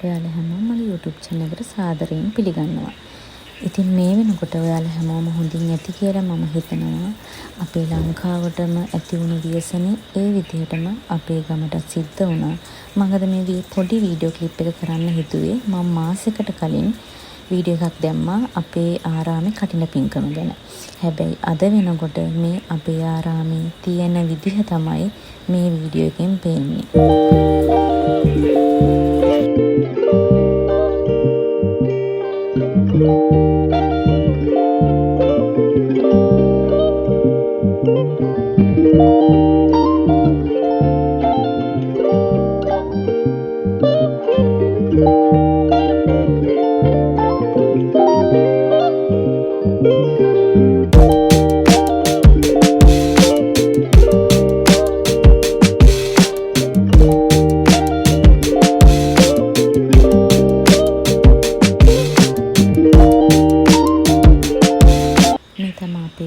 ඔයාලා හැමෝම මගේ YouTube channel එකට සාදරයෙන් පිළිගන්නවා. ඉතින් මේ වෙනකොට ඔයාලා හැමෝම හොඳින් ඇති කියලා මම හිතනවා. අපේ ලංකාවටම ඇති වුණු ව්‍යසනේ ඒ විදිහටම අපේ ගමට සිද්ධ වුණා. මගද මේ පොඩි වීඩියෝ ක්ලිප් එක කරන්න හිතුවේ මම මාසෙකට කලින් වීඩියෝ එකක් දැම්මා අපේ ආරාමේ කටින පින්කම ගැන. හැබැයි අද වෙනකොට මේ අපේ ආරාමේ තියෙන විදිහ තමයි මේ වීඩියෝ එකෙන් පේන්නේ.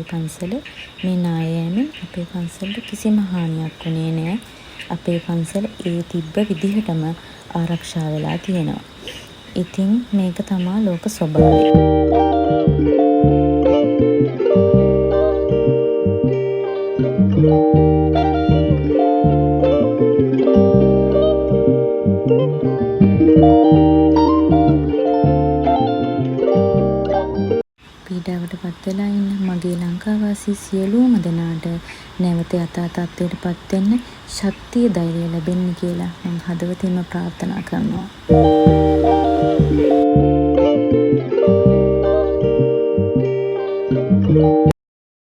පන්සල මේ නායෑමෙන් අපේ පන්සලට කිසිම හානියක් වුණේ නැහැ. අපේ පන්සල ඒ තිබ්බ විදිහටම ආරක්ෂා වෙලා තියෙනවා. ඉතින් මේක තමයි ලෝක ස්වභාවය. පීඩාවට පත් වෙලා ඉන්න මගේ ලංකාවාසී සියලුම දෙනාට නැවත යථා තත්ත්වයට පත් වෙන්න ශක්තිය ධෛර්යය ලැබෙන්න කියලා මම හදවතින්ම ප්‍රාර්ථනා කරනවා.